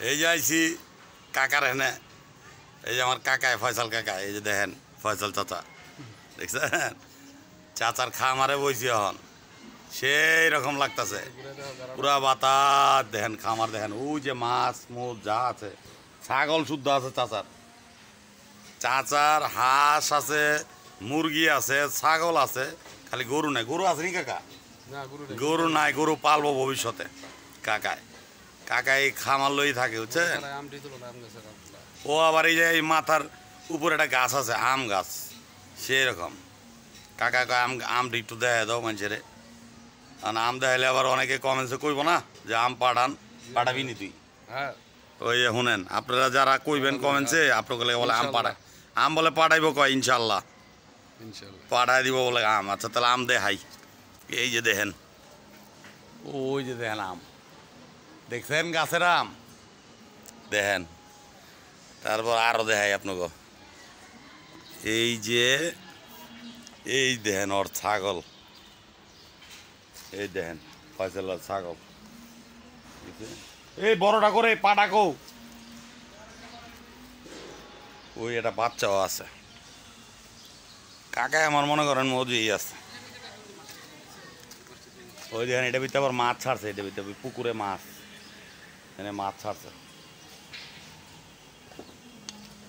এই যে আইছি কাকার হেনে, এই যে আমার কাকায় ফয়সাল কাকা, এই যে দেখেন ফয়সাল চাচা, দেখছেন চাচার খামারে বইছি এখন, সেই রকম লাগতেছে পুরা বাতাস। দেখেন খামার দেখেন, ওই যে মাছ মুছ যা আছে, ছাগল শুদ্ধ আছে চাচার। চাচার হাঁস আছে, মুরগি আছে, ছাগল আছে, খালি গরু নাই। গরু আছে নি কাকা? গরু নাই, গরু পালবো ভবিষ্যতে। কাকায় কাকাই খামার লই থাকে বুঝছেন। ও আবার এই যে এই মাথার উপরে একটা গাছ আছে, আম গাছ, সেই রকম। কাকা কয় আমটা একটু দেখা দাও মানুষের, কারণ আম দেখাইলে আবার অনেকে কমেন্টসে কইব না যে আম পাঠাবি নি তুই। ওই শুনেন, আপনারা যারা কইবেন কমেন্টসে, আপনাকে বলে আম পাঠায়, আম বলে পাঠাইব, কয় ইনশাল্লাহ পাঠাই দিব বলে আম। আচ্ছা তাহলে আম দেখাই। এই যে দেখেন, ওই যে দেখেন আম, দেখছেন গাছের আম দেখেন। তারপর আরো দেখাই আপনাকে, এই যে এই দেখেন ওর ছাগল, এই দেখেন ফয়সালার ছাগল, এই বড়টা করে পাটাকো, ওই একটা বাচ্চাও আছে। কাকায় আমার মনে করেন মজুই আছে। ওই দেখেন এটা ভিতরে আবার মাছ ছাড়ছে, এটা ভিতরে পুকুরে মাছ, এখানে মাছ ছাড়ছে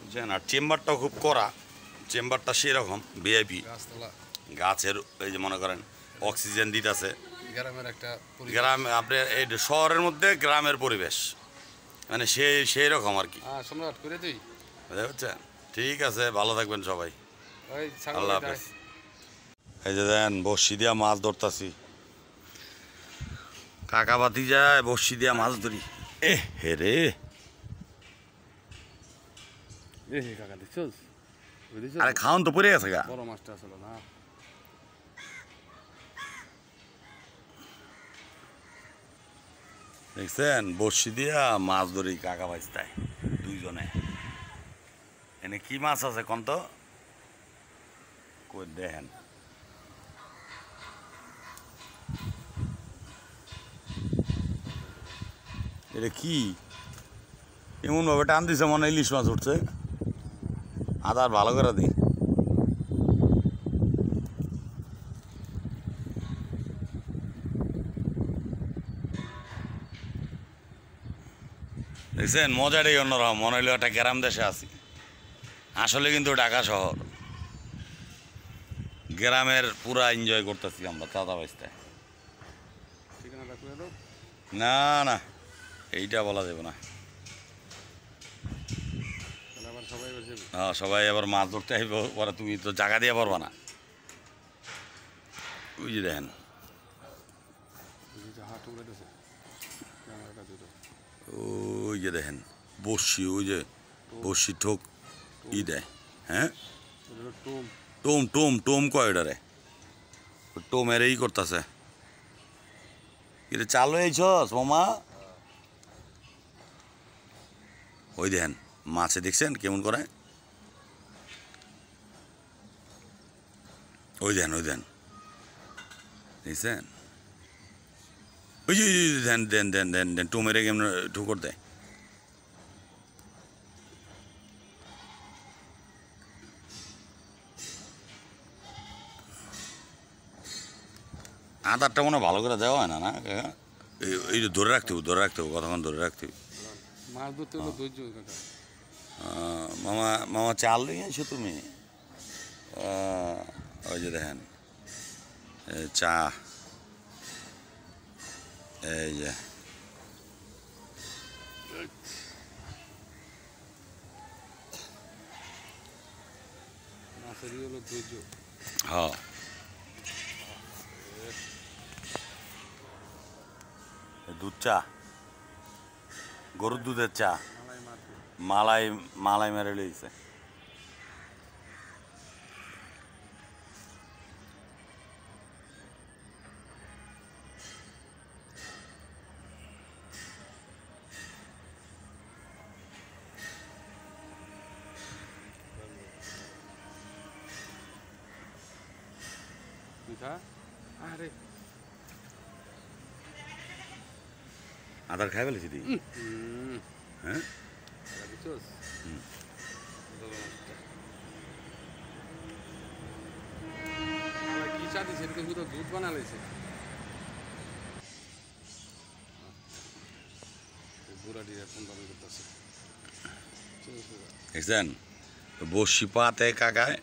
বুঝছেন। আর চেম্বারটাও খুব কড়া, চেম্বারটা সেরকম ভিআইপি, গাছের এই যে মনে করেন অক্সিজেন দিতেছে। গ্রাম আপনার এই শহরের মধ্যে গ্রামের পরিবেশ, মানে সেই রকম আর কি, বুঝতে পারছেন। ঠিক আছে, ভালো থাকবেন সবাই, আল্লাহ হাফেজ। এই যে দেন বড়শি দিয়া মাছ ধরতাছি, কাকা বাতি যায় বড়শি দিয়া মাছ ধরি। এ হে রে, আরে খাওন তো পড়ে গেছে গা। বড় মাছটা আসলে না, দেখছেন বড়শি দিয়া মাছ ধরি কাকা বাইস্তায় দুইজনে। এনে কি মাছ আছে কোন তো, কই দেখেন। এটা কি এমন ভাবে টান দিছে, মনে ইলিশ মাছ উঠছে। আদার ভালো করে দিই, দেখছেন মজাটাই অন্যরকম, মনে হইলো একটা গ্রাম দেশে আছি। আসলে কিন্তু ঢাকা শহর, গ্রামের পুরা এনজয় করতেছি আমরা চাঁদা বাইস্তায়। না না, এইটা বলা যাবে না। হ্যাঁ সবাই আবার মাছ ধরতে আইব, পরে তুমি তো জায়গা দিয়ে পারবা না। ওই যে দেখেন, ওই যে দেখেন বড়শি, ওই যে বড়শি ঠোক ই দেয়, হ্যাঁ টোম টোম টোম কয় ওটারে, টোমের এই করতেছে। এটা চালু হয়েছস মামা? ওই দেখেন মাছে, দেখছেন কেমন করে, ওই দেখেন ওই দেখেন, দেখছেন ওই যে দেন দেন দেন দেন দেন টোমেরে কেমন ঠুকর দেয়। আদারটা মনে ভালো করে দেওয়া হয় না, না এই যে ধরে রাখতে হবে, ধরে রাখতে হবে, কতক্ষণ ধরে রাখতে হবে। মাছ ধরতে হলো ধৈর্য কাকা। মামা মামা চাল নিয়ে এসো তুমি। ওই যে দেখেন চা, এই যে মাছেরই হলো ধৈর্য। হ্যাঁ দুধ চা, গরুর দুধের চা, মালাই মালাই মেরে লইছে। আরে আদার খাই ফেলেছি তুই, হ্যাঁ? হ্যাঁ বুঝছোস কি চা দিছে এরকম তো দুধ বানালেছে বুড়াটি ফোন দাবি করতেছে দেখছেন বসি পাতে কাকায়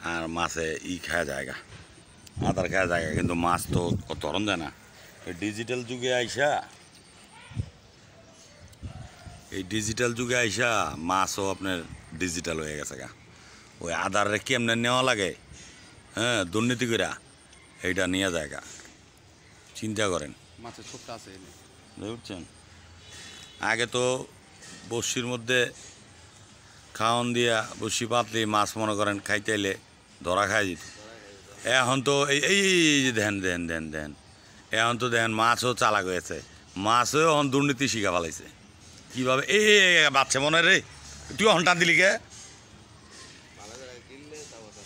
আর মাছে খাওয়া জায়গা আদার খাওয়া জায়গা কিন্তু মাছ তো কত ধরন যায় না এই ডিজিটাল যুগে আইসা মাছও আপনার ডিজিটাল হয়ে গেছে গা ওই আদার কেমনে নেওয়া লাগে হ্যাঁ দুর্নীতি করে এইটা নিয়ে যায় গা চিন্তা করেন মাছের ছোট্ট আছে বুঝছেন আগে তো বসির মধ্যে খাওয়ান দিয়া বসি পাতলি মাছ মনে করেন খাইতে এলে ধরা খাই যেত এখন তো এই যে দেন এখন তো দেখেন মাছও চালাক হয়েছে মাছও এখন দুর্নীতি শিখা ফেলাইছে কীভাবে এই বাচ্চা মনে রে তুই এখন টান দিলি কে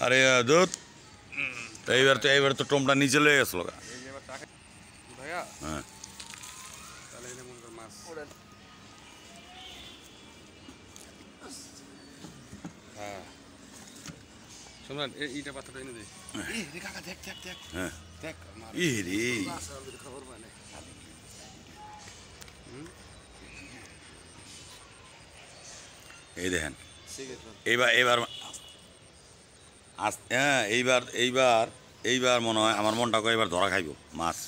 আরে দুধ এইবার তো টোমটা নিচে লয়ে গেছিল গা ভাইয়া হ্যাঁ তাহলে এনে মনে কর মাছ হ্যাঁ শোনান এইটা পাত্রটা এনে দে কাকা দেখ হ্যাঁ দেখ ই রে খবর মানে এই দেখেন এইবার হ্যাঁ এইবার মনে হয় আমার মনটা করে এবার ধরা খাইব মাছ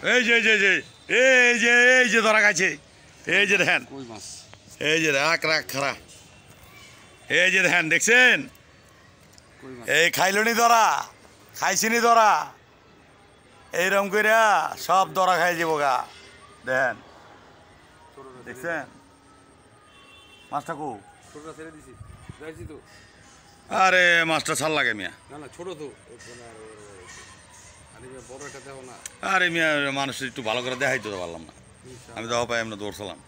এই যে ধরা খাইছে এই যে দেখেন কই মাছ এই যে রাখ খারা এই যে দেখেন দেখছেন কই মাছ এই খাইলনি ধরা খাইছিনি ধরা এইরকম কইরা সব ধরা খাই যাব গা দেখেন দেখছেন মাছটা কো ছোটটা ছেড়ে দিছি যাইছি তো আরে মাছটা ছাল লাগে মিয়া না ছোট তো আরে বড় একটা দেও না আরে মিয়া মানুষ একটু ভালো করে দেখাইতে তো পারলাম না আমি দেওয়া পাই আমরা দৌড়ছিলাম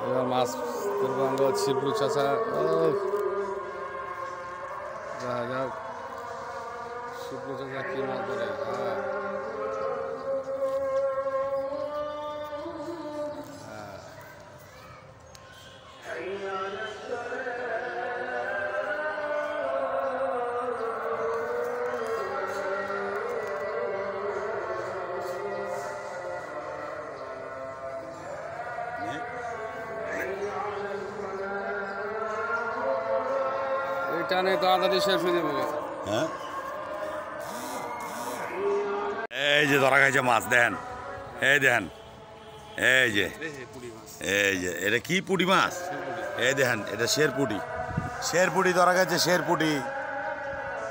এবার মাছ করবো আমরা শিবলু চাষা যা যাক শিবলু চাষা কি মাছ ধরে হ্যাঁ টানে তো আদাদি শেষ হয়ে যাবে হ্যাঁ এই যে ধরা খাইছে মাছ দেখেন এই দেখেন এই যে এটা কি পুঁটি মাছ এই দেখেন এটা শেরপুটি ধরা খাইছে শেরপুটি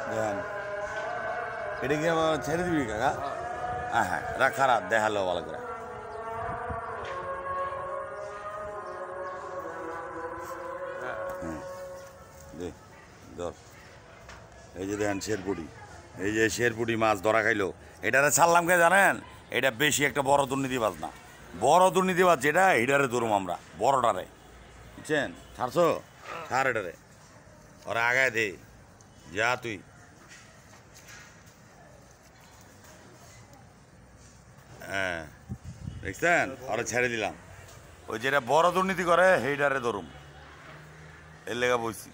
দেখেন এটা কি আবার ছেড়ে দিবি কাকা হ্যাঁ রাখারা দেখালো ভালো করে ধর এই যে দেখেন শেরপুটি এই যে শেরপুটি মাছ ধরা খাইলো এটারে ছাড়লাম কে জানেন এটা বেশি একটা বড় দুর্নীতিবাজ না বড় দুর্নীতিবাজ যেটা এটারে ধরুম আমরা বড়টারে বুঝছেন ছাড়ছো ছাড় এটারে ওরা আগায় দে যা তুই হ্যাঁ দেখছেন ওরা ছেড়ে দিলাম ওই যেটা বড় দুর্নীতি করে সেইটারে ধরুম এর লেগা বইছি